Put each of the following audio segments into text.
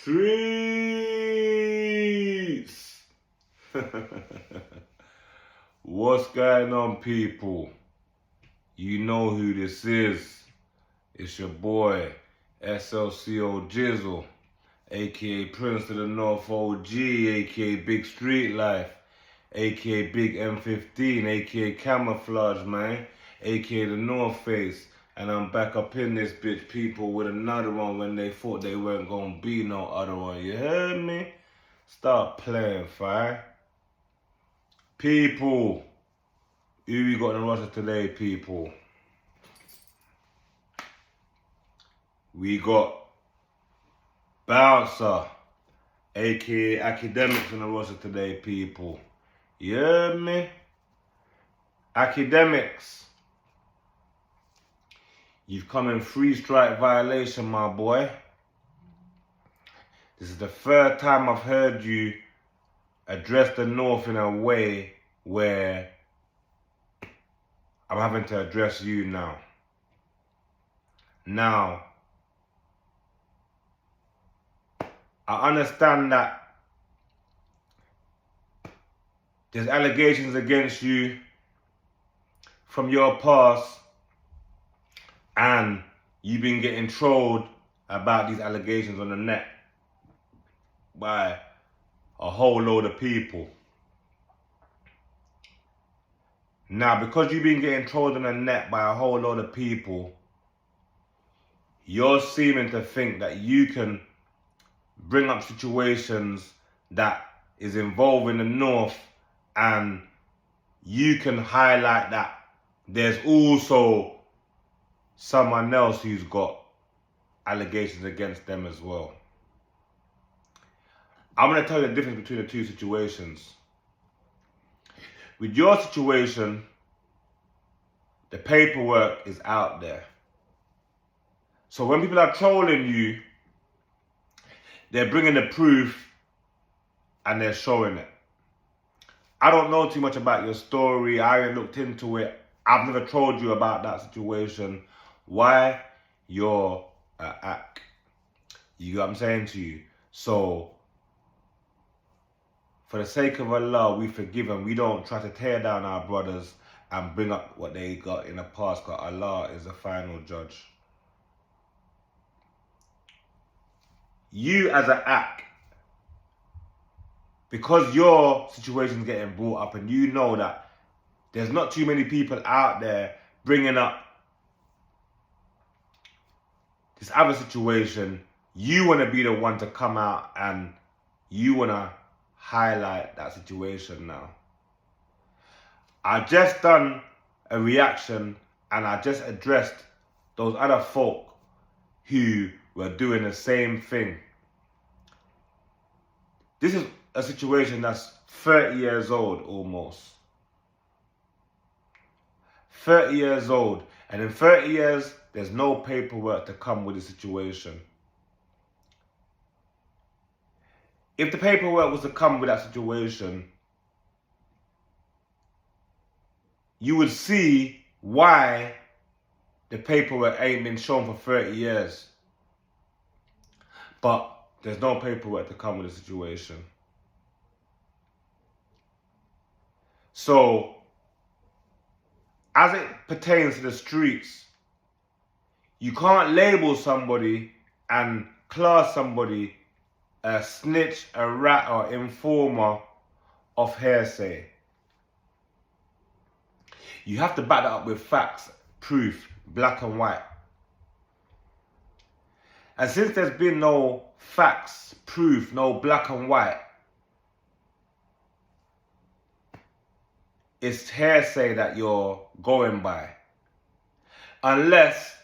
Streets! What's going on, people? You know who this is. It's your boy, SLCO Jizzle, aka Prince of the North OG, aka Big Street Life, aka Big M15, aka Camouflage, man, aka the North Face. And I'm back up in this bitch, people, with another one when they thought they weren't gonna be no other one. You heard me? Stop playing, fire. People, who we got in the roster today, people? We got Bouncer, aka Academics, in the roster today, people. You heard me? Academics. You've come in 3-strike violation, my boy. This is the third time I've heard you address the North in a way where I'm having to address you now. Now, I understand that there's allegations against you from your past, and you've been getting trolled about these allegations on the net by a whole load of people. Now, because you've been getting trolled on the net by a whole load of people, you're seeming to think that you can bring up situations that is involving the North, and you can highlight that there's also someone else who's got allegations against them as well. I'm going to tell you the difference between the two situations. With your situation, the paperwork is out there. So when people are trolling you, they're bringing the proof and they're showing it. I don't know too much about your story. I haven't looked into it. I've never told you about that situation. Why? You're an act. You know what I'm saying to you? So, for the sake of Allah, we forgive and we don't try to tear down our brothers and bring up what they got in the past, because Allah is the final judge. You as an act, because your situation's getting brought up and you know that there's not too many people out there bringing up this other situation, you want to be the one to come out and you want to highlight that situation now. I just done a reaction and I just addressed those other folk who were doing the same thing. This is a situation that's 30 years old almost. 30 years old. And in 30 years, there's no paperwork to come with the situation. If the paperwork was to come with that situation, you would see why the paperwork ain't been shown for 30 years. But there's no paperwork to come with the situation. So, as it pertains to the streets, you can't label somebody and class somebody a snitch, a rat, or informer of hearsay. You have to back that up with facts, proof, black and white. And since there's been no facts, proof, no black and white, it's hearsay that you're going by. Unless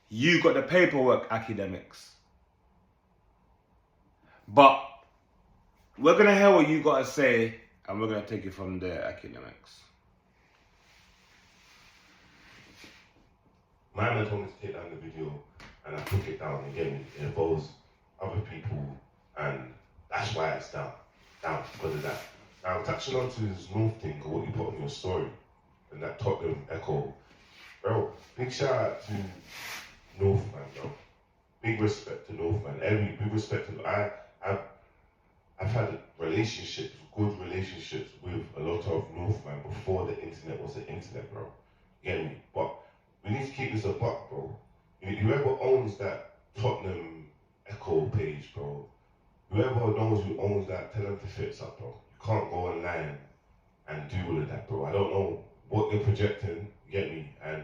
you got the paperwork, academics. But we're going to hear what you got to say and we're going to take it from there, academics. My man told me to take down the video and I took it down. Again, it involves other people and that's why it's down because of that. Now, touching on to this North thing or what you put on your story and that Tottenham echo, bro, big shout out to North, man, bro. big respect to Nawf, man. Big respect to I've had relationships, good relationships with a lot of Nawf, man, before the internet was the internet, bro. You get me? But we need to keep this a buck, bro. Whoever owns that Tottenham Echo page, bro, whoever knows who owns that, tell them to fix up, bro. You can't go online and do all of that, bro. I don't know what they're projecting, you get me? And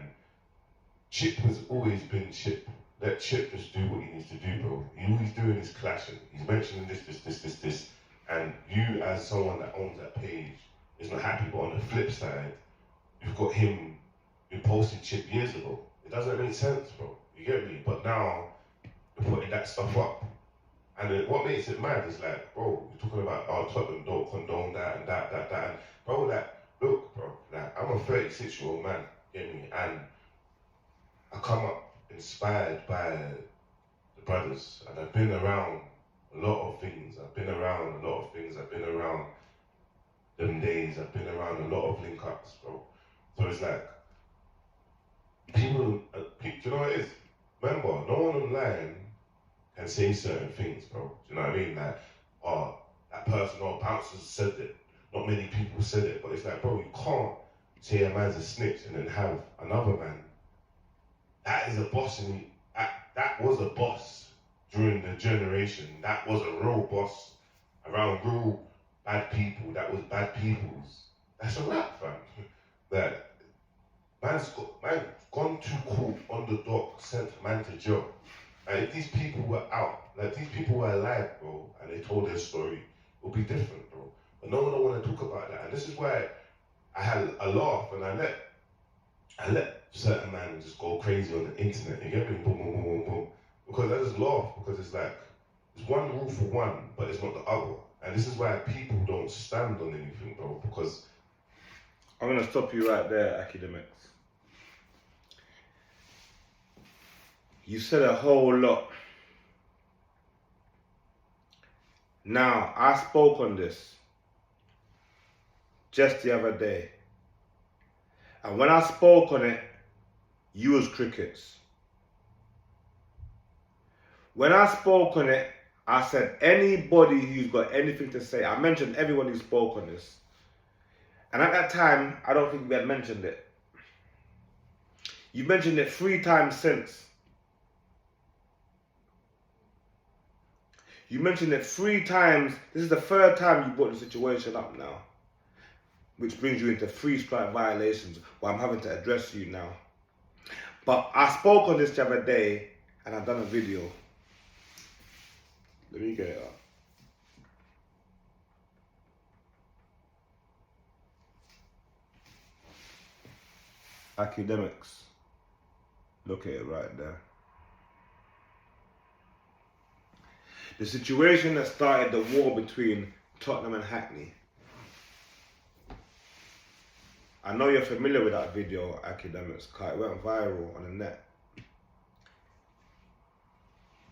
Chip has always been Chip. Let Chip just do what he needs to do, bro. All he's doing is clashing. He's mentioning this. And you, as someone that owns that page, is not happy. But on the flip side, you've got him who posted Chip years ago. It doesn't make sense, bro. You get me? But now, you're putting that stuff up. And then what makes it mad is like, bro, you're talking about, oh, Tottenham don't condone that and that. And, bro, like, look, bro, like, I'm a 36-year-old man, get me? And I come up inspired by the brothers, and I've been around a lot of things. I've been around them days. I've been around a lot of link-ups, bro. So it's like, people, do you know what it is? Remember, no one online can say certain things, bro. Do you know what I mean? Like, oh, that person or bouncers said it. Not many people said it, but it's like, bro, you can't say a man's a snitch and then have another man. That is a boss, and that was a boss during the generation. That was a real boss around real bad people. That was bad people's. That's a rap, fam. That man's gone to court on the dock, sent man to jail. And if these people were out, like these people were alive, bro, and they told their story, it would be different, bro. But no one don't want to talk about that. And this is why I had a laugh and I let certain man just go crazy on the internet. You get me? Boom, boom, boom, boom, boom. Because I just laugh, because it's like, it's one rule for one, but it's not the other. And this is why people don't stand on anything, bro, because... I'm going to stop you right there, academics. You said a whole lot. Now, I spoke on this just the other day. And when I spoke on it, you was crickets. When I spoke on it, I said anybody who's got anything to say, I mentioned everyone who spoke on this. And at that time, I don't think we had mentioned it. You've mentioned it 3 times since. You mentioned it 3 times. This is the 3rd time you brought the situation up now. Which brings you into 3 strike violations, where I'm having to address you now. But I spoke on this the other day, and I've done a video. Let me get it up. Academics. Look at it right there. The situation that started the war between Tottenham and Hackney. I know you're familiar with that video, academics, because it went viral on the net.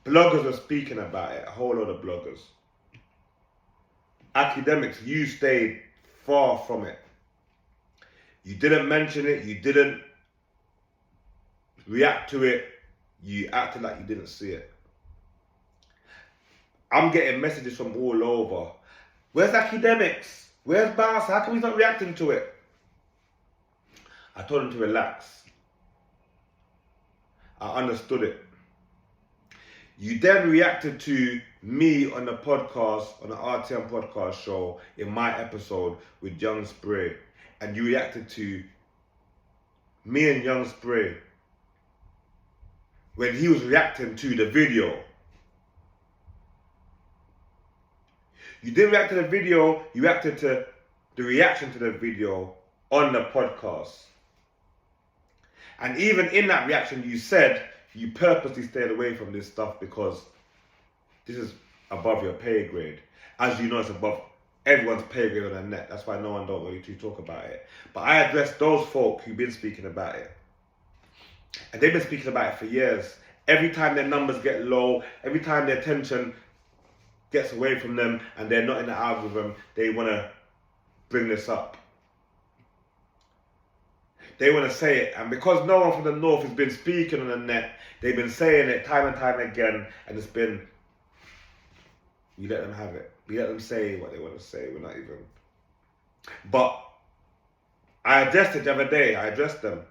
Bloggers are speaking about it, a whole lot of bloggers. Academics, you stayed far from it. You didn't mention it, you didn't react to it, you acted like you didn't see it. I'm getting messages from all over. Where's academics? Where's Bounce? How come he's not reacting to it? I told him to relax. I understood it. You then reacted to me on the podcast, on the RTM podcast show, in my episode with Young Spray. And you reacted to me and Young Spray when he was reacting to the video. You didn't react to the video, you reacted to the reaction to the video on the podcast. And even in that reaction, you said you purposely stayed away from this stuff because this is above your pay grade. As you know, it's above everyone's pay grade on the net. That's why no one don't really talk about it. But I addressed those folk who've been speaking about it. And they've been speaking about it for years. Every time their numbers get low, every time their attention gets away from them and they're not in the algorithm, they want to bring this up. they want to say it. And because no one from the North has been speaking on the net, they've been saying it time and time again, and it's been, we let them have it. We let them say what they want to say. We're not even. But I addressed it the other day. I addressed them.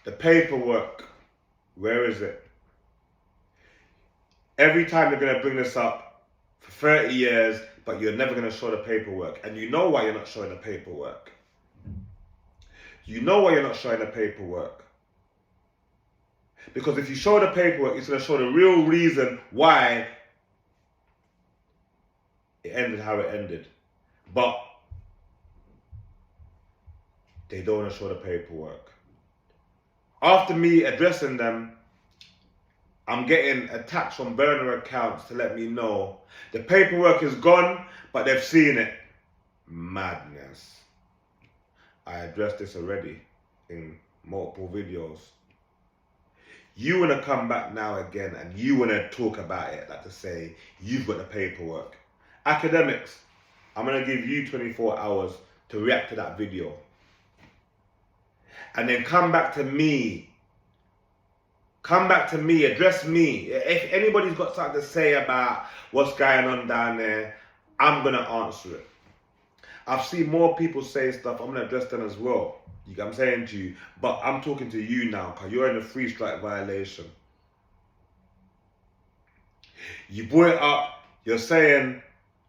The paperwork, where is it? Every time you're going to bring this up for 30 years, but you're never going to show the paperwork. And you know why you're not showing the paperwork. You know why you're not showing the paperwork. Because if you show the paperwork, it's going to show the real reason why it ended how it ended. But they don't want to show the paperwork. After me addressing them, I'm getting attacks from burner accounts to let me know the paperwork is gone, but they've seen it. Madness. I addressed this already in multiple videos. You want to come back now again and you want to talk about it, like to say, you've got the paperwork. Academics, I'm going to give you 24 hours to react to that video. And then come back to me. Come back to me, address me. If anybody's got something to say about what's going on down there, I'm going to answer it. I've seen more people say stuff, I'm going to address them as well. You get what I'm saying to you? But I'm talking to you now, because you're in a free strike violation. You brought it up, you're saying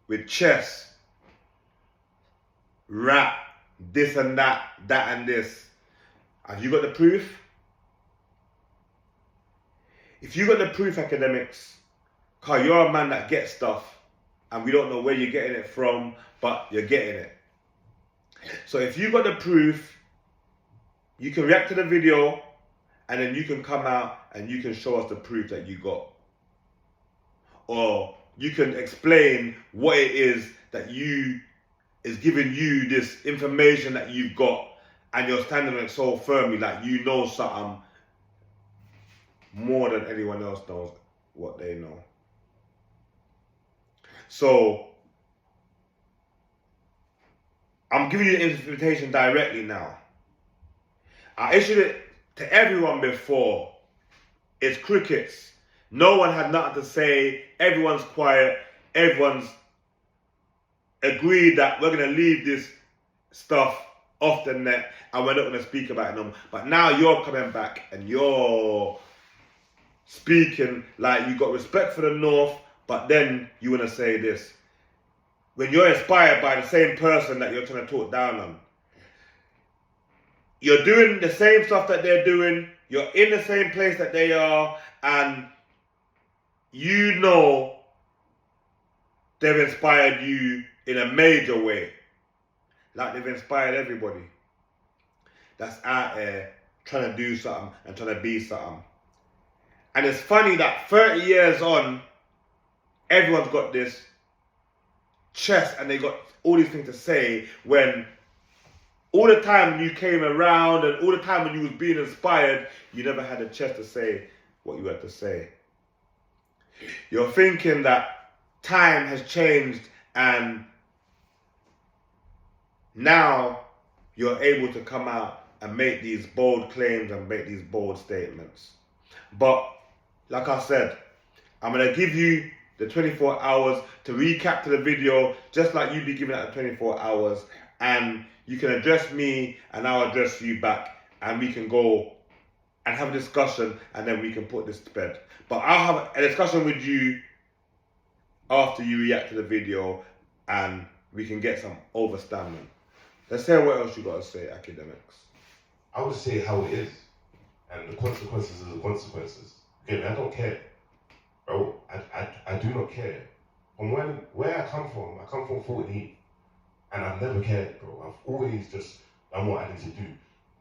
with chess, rap, this and that, that and this. Have you got the proof? If you got the proof, academics, because you're a man that gets stuff, and we don't know where you're getting it from, but you're getting it. So if you got the proof, you can react to the video, and then you can come out and you can show us the proof that you got. Or you can explain what it is that is giving you this information that you've got, and you're standing on it so firmly, like you know something more than anyone else knows what they know. So I'm giving you the invitation directly now. I issued it to everyone before. It's crickets. No one had nothing to say. Everyone's quiet. Everyone's agreed that we're going to leave this stuff off the net and we're not going to speak about it no more. But now you're coming back and you're speaking like you got respect for the North, but then you want to say this. When you're inspired by the same person that you're trying to talk down on. You're doing the same stuff that they're doing. You're in the same place that they are. And you know they've inspired you in a major way. Like they've inspired everybody that's out there trying to do something and trying to be something. And it's funny that 30 years on, everyone's got this chest and they got all these things to say, when all the time you came around and all the time when you was being inspired, you never had a chest to say what you had to say. You're thinking that time has changed and now you're able to come out and make these bold claims and make these bold statements. But like I said, I'm going to give you the 24 hours to recap to the video, just like you'd be giving out the 24 hours. And you can address me and I'll address you back. And we can go and have a discussion and then we can put this to bed. But I'll have a discussion with you after you react to the video and we can get some overstanding. Let's hear what else you got to say, academics. I would say how it is. And the consequences are the consequences. Okay, I don't care. Bro, I do not care. From where I come from 14. And I've never cared, bro. I've always just done what I need to do.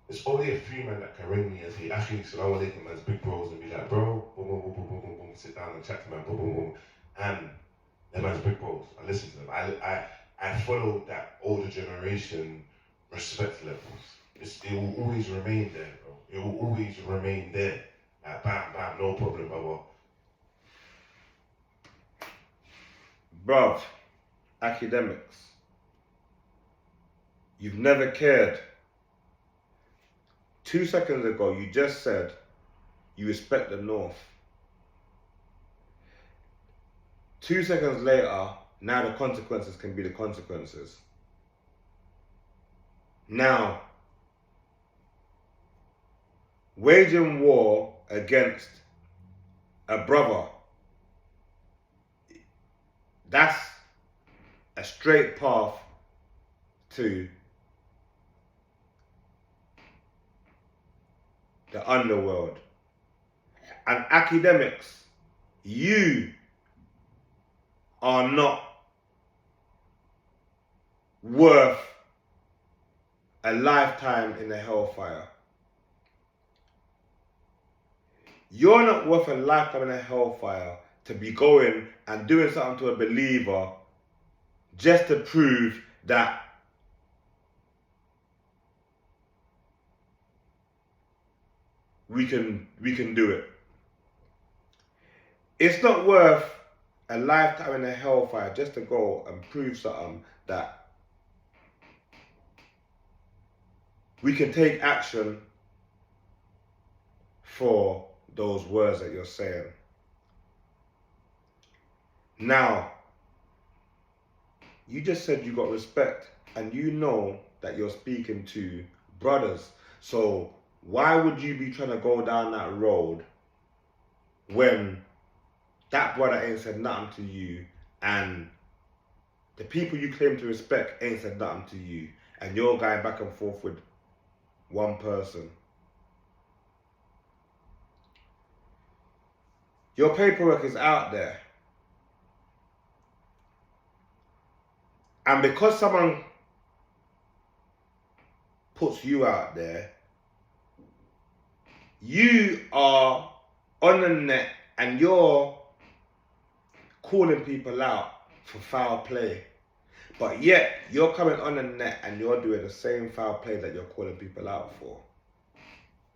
It's only a few men that can ring me and say, actually, Salaam Alaikum, man's big bros, and be like, bro, boom, boom, boom, boom, boom, boom, boom, sit down and chat to man, boom, boom, boom. And they're man's big bros. I listen to them. I follow that older generation respect levels. It will always remain there, bro. It will always remain there. Like, bam, bam, no problem, bro. Bruv, academics, You've never cared. 2 seconds ago, you just said you respect the North. 2 seconds later, now the consequences can be the consequences. Now, waging war against a brother, that's a straight path to the underworld. And academics, you are not worth a lifetime in the hellfire. You're not worth a lifetime in the hellfire to be going and doing something to a believer just to prove that we can do it. It's not worth a lifetime in the hellfire just to go and prove something that we can take action for those words that you're saying. Now, you just said you got respect, and you know that you're speaking to brothers. So why would you be trying to go down that road when that brother ain't said nothing to you, and the people you claim to respect ain't said nothing to you, and you're going back and forth with one person? Your paperwork is out there. And because someone puts you out there, you are on the net and you're calling people out for foul play. But yet, you're coming on the net and you're doing the same foul play that you're calling people out for.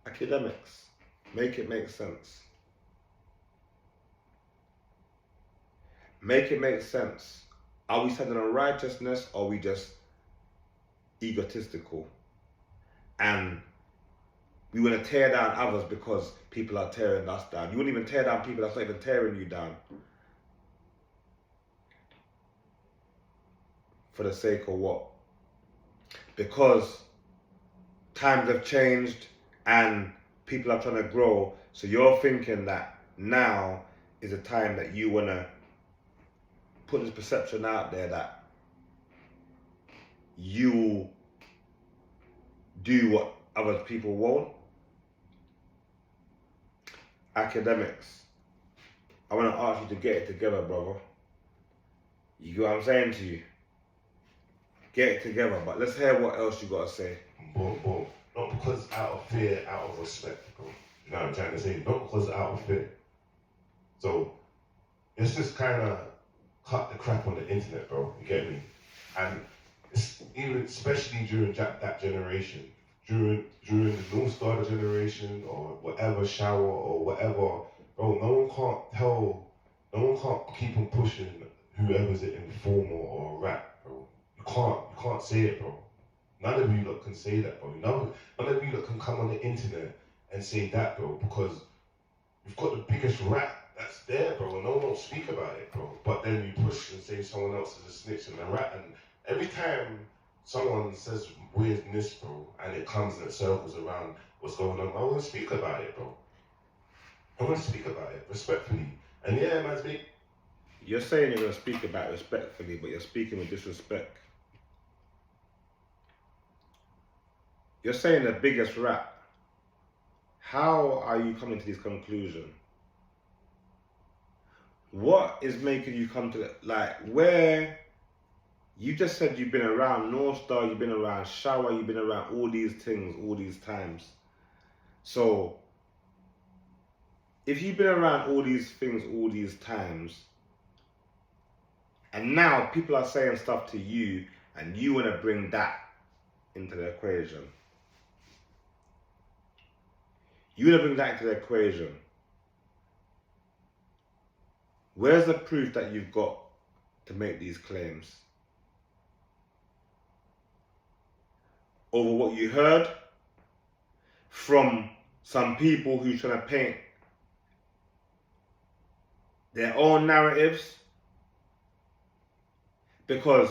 Academics, make it make sense. Make it make sense. Are we standing on righteousness, or are we just egotistical? And we want to tear down others because people are tearing us down. You wouldn't even tear down people that's not even tearing you down. For the sake of what? Because times have changed and people are trying to grow. So you're thinking that now is a time that you want to put this perception out there that you do what other people won't. Academics, I want to ask you to get it together, brother. You get what I'm saying to you? Get it together, but let's hear what else you got to say. Boom. Not because out of fear, out of respect, bro. You know what I'm trying to say? Not because out of fear. So, let's just kind of cut the crap on the internet, bro. You get me? And it's even, especially during that generation, during the North Star generation or whatever, shower or whatever, bro, no one can't keep on pushing whoever's it informal or rap, bro. You can't say it, bro. None of you lot can say that, bro. None of you lot can come on the internet and say that, bro, because you've got the biggest rap that's there, bro, and no one will speak about it, bro. But then you push and say someone else is a snitch and a rat, and every time someone says weirdness, bro, and it comes and it circles around what's going on, I want to speak about it, bro. I want to speak about it respectfully. And yeah, man, speak. You're saying you're going to speak about it respectfully, but you're speaking with disrespect. You're saying the biggest rap. How are you coming to this conclusion? What is making you come to that? Like, where you just said you've been around North Star, you've been around Shower, you've been around all these things, all these times. So, if you've been around all these things, all these times, and now people are saying stuff to you, and you want to bring that into the equation. You want to bring that into the equation. Where's the proof that you've got to make these claims? over what you heard from some people who's trying to paint their own narratives, because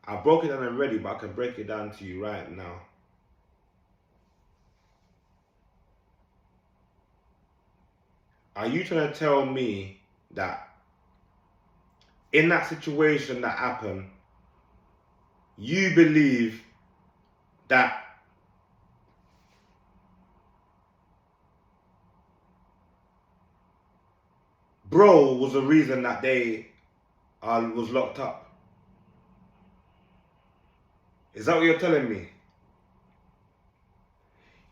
I broke it down already, but I can break it down to you right now. Are you trying to tell me that in that situation that happened, you believe that bro was the reason that they was locked up? Is that what you're telling me?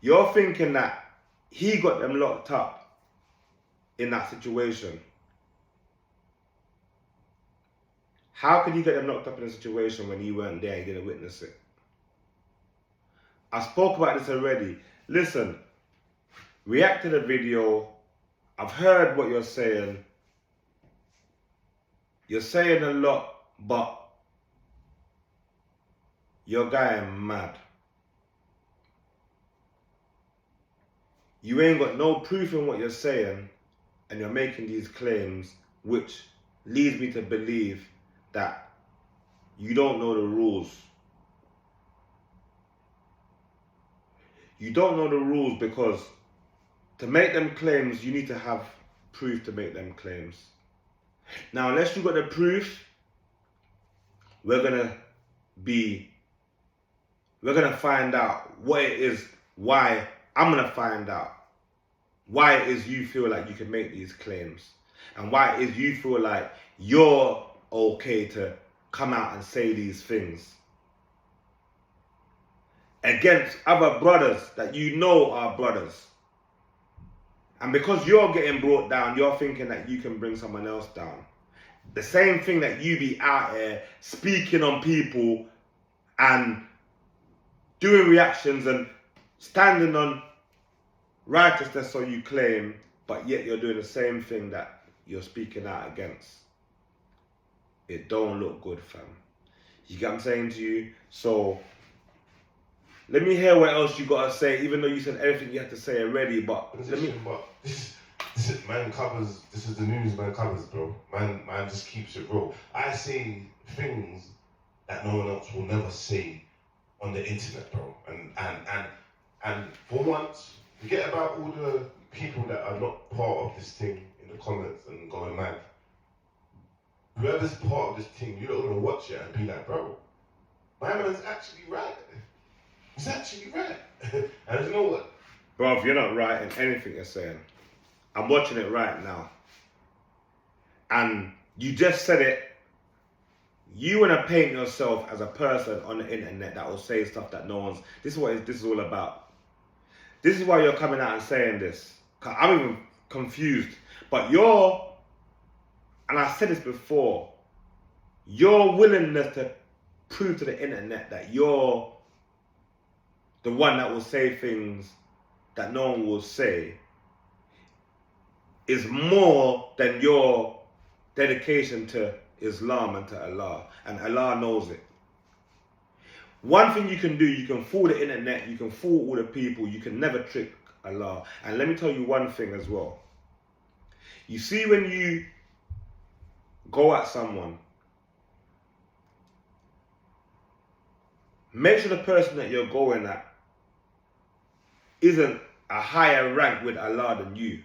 You're thinking that he got them locked up in that situation. How could you get them locked up in a situation when you weren't there and you didn't witness it? I spoke about this already. Listen, react to the video. I've heard what you're saying. You're saying a lot, but you're going mad. You ain't got no proof in what you're saying, and you're making these claims, which leads me to believe that you don't know the rules. You don't know the rules, because to make them claims, you need to have proof to make them claims. Now, unless you got the proof, we're gonna find out what it is, why I'm gonna find out why it is you feel like you can make these claims, and why it is you feel like you're okay to come out and say these things against other brothers that you know are brothers. And because you're getting brought down, you're thinking that you can bring someone else down. The same thing that you be out here speaking on people and doing reactions and standing on righteousness, so you claim, but yet you're doing the same thing that you're speaking out against. It don't look good, fam. You get what I'm saying to you? So let me hear what else you gotta say, even though you said everything you had to say already, but This is man covers. This is the news man covers, bro. Man just keeps it real. I say things that no one else will never say on the internet, bro. And for once, forget about all the people that are not part of this thing in the comments and going mad. Whoever's part of this thing, you don't want to watch it and be like, bro, my man's actually right. He's actually right. And you know what? bro, if you're not right in anything you're saying, I'm watching it right now. And you just said it. You want to paint yourself as a person on the internet that will say stuff that no one's... This is all about. This is why you're coming out and saying this. I'm even confused. But and I said this before, your willingness to prove to the internet that you're the one that will say things that no one will say is more than your dedication to Islam and to Allah. And Allah knows it. One thing you can do, you can fool the internet, you can fool all the people, you can never trick Allah. And let me tell you one thing as well. You see, when you go at someone, make sure the person that you're going at isn't a higher rank with Allah than you.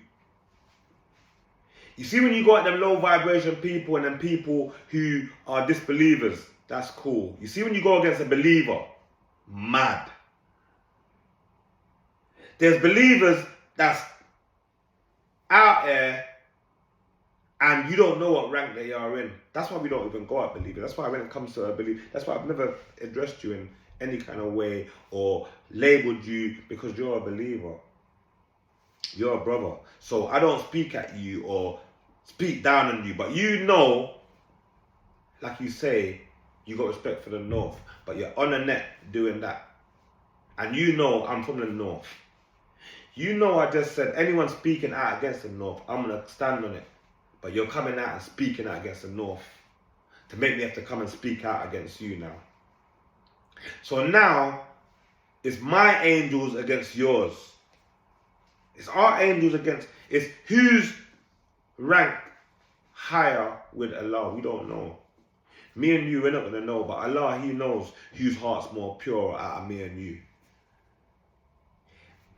You see, when you go at them low vibration people and then people who are disbelievers, that's cool. You see, when you go against a believer, mad. There's believers that's out there and you don't know what rank they are in. That's why we don't even go at believers. That's why when it comes to a believer, that's why I've never addressed you in any kind of way or labeled you, because you're a believer. You're a brother. So I don't speak at you or speak down on you, but you know, like you say, you got respect for the North, but you're on the net doing that. And you know I'm from the North. You know I just said anyone speaking out against the North, I'm going to stand on it. But you're coming out and speaking out against the North to make me have to come and speak out against you now. So now, It's my angels against yours. It's our angels against, it's who's ranked higher with Allah. We don't know. Me and you, we're not going to know, but Allah, He knows whose heart's more pure out of me and you.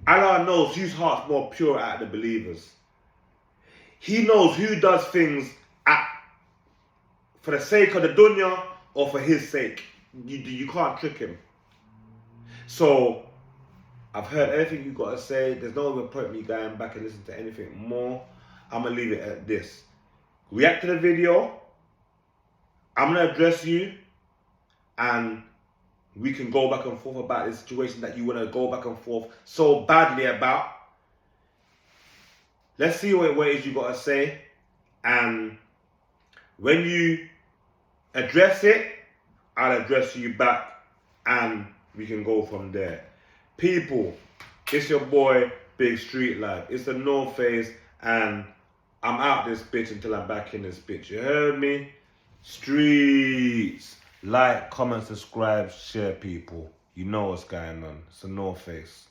Allah knows whose heart's more pure out of the believers. He knows who does things for the sake of the dunya or for His sake. You can't trick Him. So, I've heard everything you got to say. There's no point me going back and listening to anything more. I'm going to leave it at this. React to the video. I'm going to address you. And we can go back and forth about the situation that you want to go back and forth so badly about. Let's see what it is you got to say. And when you address it, I'll address you back. And we can go from there. People, it's your boy, Big Street Life. It's the North Face, and I'm out this bitch until I'm back in this bitch. You heard me? Streets. Like, comment, subscribe, share, people. You know what's going on. It's the North Face.